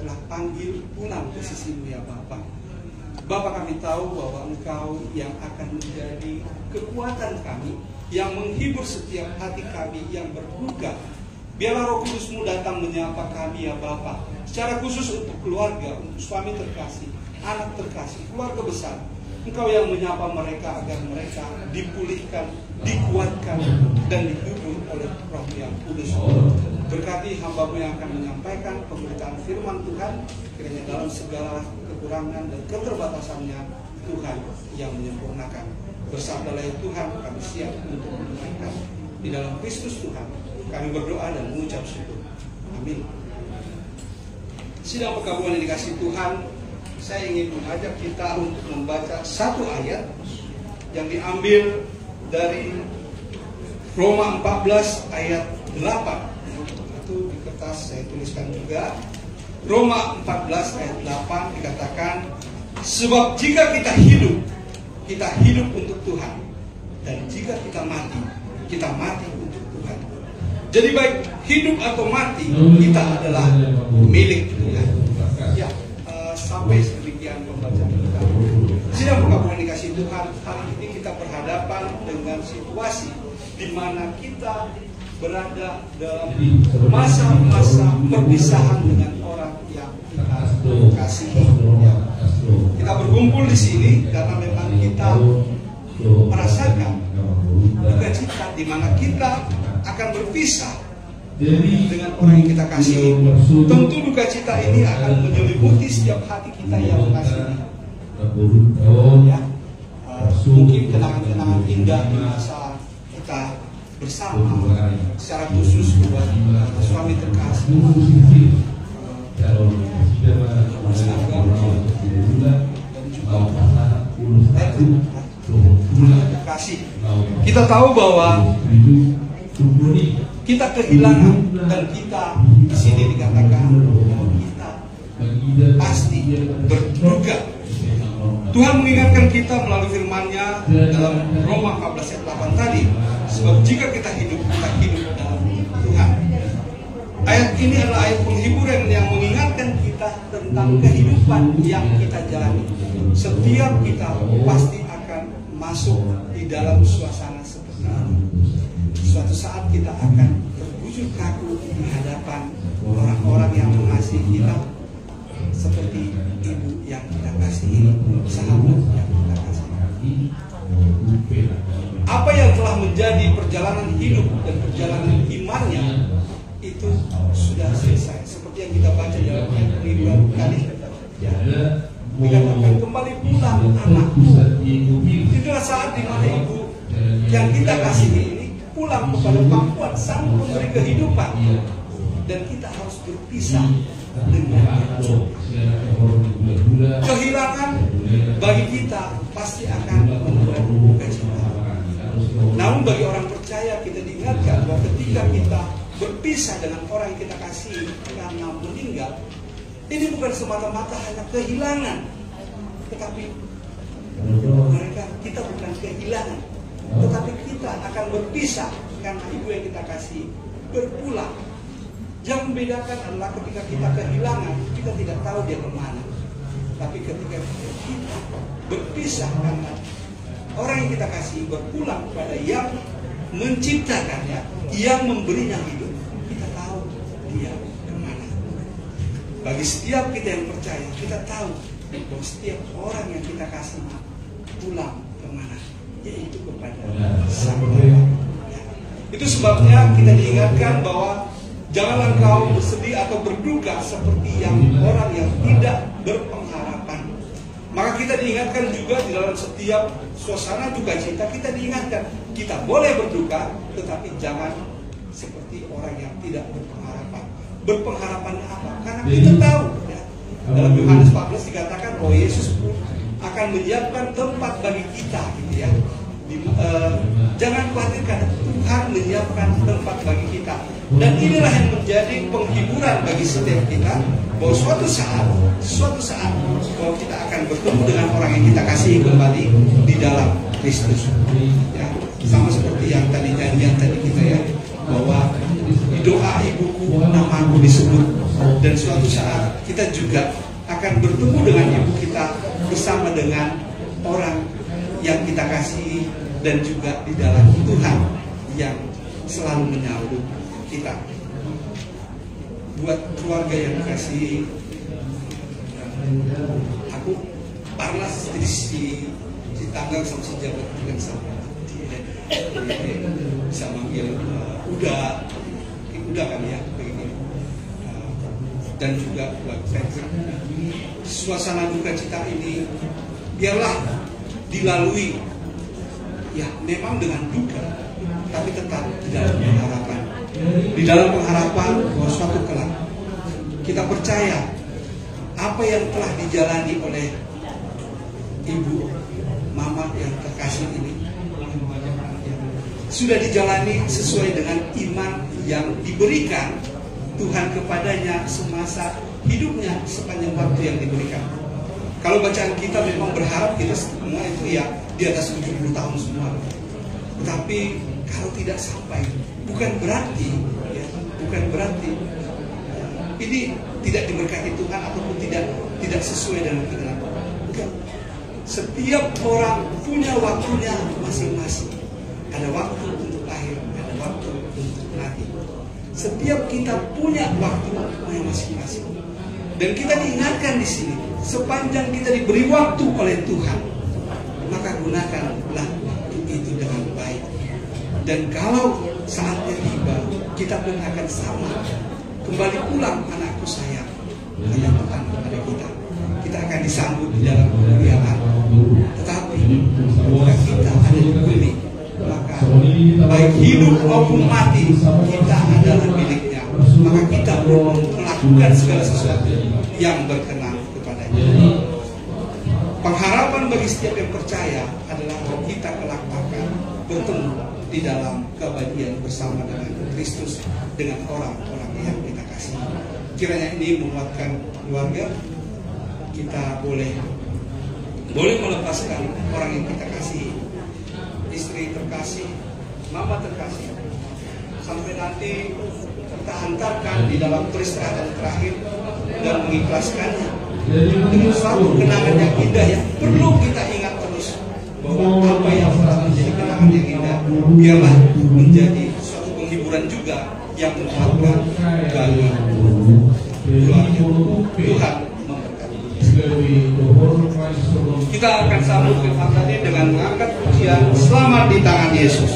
telah panggil pulang ke sisimu ya Bapa. Bapa, kami tahu bahwa Engkau yang akan menjadi kekuatan kami, yang menghibur setiap hati kami yang berduka. Biarlah Roh Kudus-Mu datang menyapa kami ya Bapa, secara khusus untuk keluarga, untuk suami terkasih, anak terkasih, keluarga besar. Engkau yang menyapa mereka agar mereka dipulihkan, dikuatkan, dan dihibur oleh Roh yang Kudus. Berkati hamba-Mu yang akan menyampaikan pemberitaan firman Tuhan, kiranya dalam segala kekurangan dan keterbatasannya Tuhan yang menyempurnakan. Bersabdalah ya Tuhan, kami siap untuk menunaikan. Di dalam Kristus Tuhan kami berdoa dan mengucap syukur. Amin. Sidang perkabungan yang dikasihi Tuhan, saya ingin mengajak kita untuk membaca satu ayat yang diambil dari Roma 14 ayat 8. Itu di kertas saya tuliskan juga. Roma 14 ayat 8 dikatakan, sebab jika kita hidup untuk Tuhan, dan jika kita mati untuk Tuhan. Jadi baik hidup atau mati, kita adalah milik Tuhan. Ya, sampai sedemikian pembacaan kita. Sidang perkabungan dikasihi Tuhan, hari ini kita berhadapan dengan situasi di mana kita berada dalam masa-masa perpisahan dengan orang yang kita kasihi. Kita berkumpul di sini karena memang kita merasakan duka cita di mana kita akan berpisah dengan orang yang kita kasihi. Tentu duka cita ini akan menyelimuti setiap hati kita yang mengasihi. Ya, mungkin kenangan-kenangan indah di masa kita bersama, secara khusus buat suami terkasih, dan juga terkasih. Kita tahu bahwa kita kehilangan, dan kita di sini dikatakan bahwa kita pasti berduka. Tuhan mengingatkan kita melalui firman-Nya dalam Roma 14 ayat 8 tadi, sebab jika kita hidup dalam Tuhan. Ayat ini adalah ayat penghiburan yang mengingatkan kita tentang kehidupan yang kita jalani. Setiap kita pasti akan masuk di dalam suasana seperti ini. Suatu saat kita akan berbujur kaku di hadapan orang-orang yang mengasihi kita, seperti ibu yang kita kasihi, sahabat yang kita kasihi. Apa yang telah menjadi perjalanan hidup dan perjalanan imannya itu sudah selesai. Seperti yang kita baca dalam ayat penghiburan tadi, ya, dikatakan kembali pulang anak. Itulah saat di mana ibu yang kita kasihi ini pulang kepada pangkuan sang pemberi kehidupan, dan kita harus berpisah dengan kehilangan. Bagi kita pasti akan membuat duka cita. Namun bagi orang percaya, kita diingatkan bahwa ketika kita berpisah dengan orang yang kita kasih karena meninggal, ini bukan semata-mata hanya kehilangan, tetapi kita bukan kehilangan, tetapi kita akan berpisah karena ibu yang kita kasih berpulang. Yang membedakan adalah ketika kita kehilangan, kita tidak tahu dia kemana. Tapi ketika kita berpisah karena orang yang kita kasih berpulang kepada yang menciptakannya, yang memberinya hidup, kita tahu dia kemana. Bagi setiap kita yang percaya, kita tahu bahwa setiap orang yang kita kasih pulang kemana, yaitu kepada Sang Bapa. Itu sebabnya kita diingatkan bahwa janganlah engkau bersedih atau berduka seperti yang orang yang tidak berpengharapan. Maka kita diingatkan juga di dalam setiap suasana duka cita, kita diingatkan kita boleh berduka, tetapi jangan seperti orang yang tidak berpengharapan. Berpengharapan apa? Karena kita tahu ya, dalam Yohanes 14 dikatakan bahwa Yesus pun akan menyiapkan tempat bagi kita, gitu ya. Jangan khawatirkan, Tuhan menyiapkan tempat bagi kita. Dan inilah yang menjadi penghiburan bagi setiap kita, bahwa suatu saat bahwa kita akan bertemu dengan orang yang kita kasihi kembali di dalam Kristus. Ya, sama seperti yang tadi janjian tadi kita ya, bahwa di doa ibuku namaku disebut Dan suatu saat kita juga akan bertemu dengan ibu kita bersama dengan orang yang kita kasihi dan juga di dalam Tuhan yang selalu menyambut kita. Buat keluarga yang kasih, aku panas jadi si tanggal sama si jabat dengan sama bisa manggil udah kan ya begini. Dan juga buat Patrick, suasana duka cita ini biarlah dilalui ya memang dengan duka, tapi tetap di dalam pengharapan. Di dalam pengharapan bahwa suatu kelak kita percaya apa yang telah dijalani oleh ibu mama yang terkasih ini sudah dijalani sesuai dengan iman yang diberikan Tuhan kepadanya semasa hidupnya sepanjang waktu yang diberikan. Kalau bacaan kita memang berharap kita semua itu ya di atas 70 tahun semua. Tetapi kalau tidak sampai, bukan berarti ini tidak diberkati Tuhan ataupun tidak sesuai dengan kehendak. Bukan. Setiap orang punya waktunya masing-masing. Ada waktu untuk lahir, ada waktu untuk mati. Setiap kita punya waktu masing-masing. Dan kita diingatkan di sini, sepanjang kita diberi waktu oleh Tuhan, maka gunakanlah waktu itu dengan baik. Dan kalau saatnya tiba, kita pun akan sama. Kembali pulang anakku sayang, kata Tuhan kepada kita. Kita akan disambut di dalam kemuliaan. Tetapi jika kita ada di bumi, maka baik hidup maupun mati kita adalah miliknya. Maka kita perlu melakukan segala sesuatu yang berkenan kepadanya. Pengharapan bagi setiap yang percaya adalah kita kelak akan bertemu di dalam keabadian bersama dengan Kristus, dengan orang-orang yang kita kasih. Kiranya ini menguatkan keluarga. Kita boleh melepaskan orang yang kita kasih, istri terkasih, mama terkasih, sampai nanti kita hantarkan di dalam peristirahatan terakhir dan mengikhlaskannya dengan suatu kenangan yang indah yang perlu kita ingat terus, bahwa apa yang telah menjadi kenangan yang indah biarlah menjadi suatu penghiburan juga yang menguatkan bagi keluarga. Tuhan memberkati. Kita akan sambut firman tadi dengan mengangkat pujian Selamat di Tangan Yesus.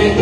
Dalam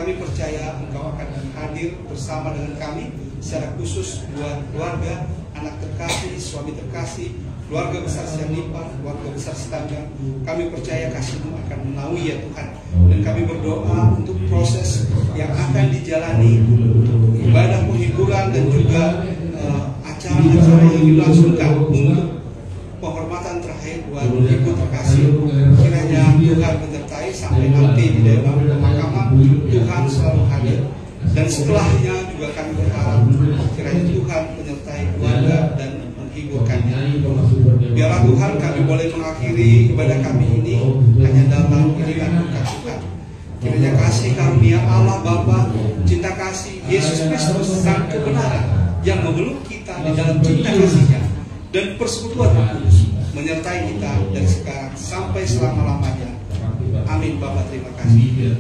kami percaya Engkau akan hadir bersama dengan kami, secara khusus buat keluarga, anak terkasih, suami terkasih, keluarga besar Sianipar, keluarga besar Stanggang. Kami percaya kasih-Mu akan menaungi ya Tuhan. Dan kami berdoa untuk proses yang akan dijalani, untuk ibadah penghiburan dan juga acara-acara yang dilangsungkan untuk penghormatan terakhir buat ibu terkasih. Kiranya Tuhan menyertai sampai nanti di dalam pemakaman, Tuhan selalu hadir. Dan setelahnya juga kami berharap kiranya Tuhan menyertai keluarga dan menghiburkannya. Biarlah Tuhan kami boleh mengakhiri ibadah kami ini hanya dalam iringan berkat Tuhan. Kiranya kasih karunia Allah Bapa, cinta kasih Yesus Kristus Sang Kebenaran yang memeluk kita di dalam cinta kasih-Nya, dan persekutuan Roh Kudus menyertai kita dari sekarang sampai selama-lamanya. Amin. Bapa, terima kasih.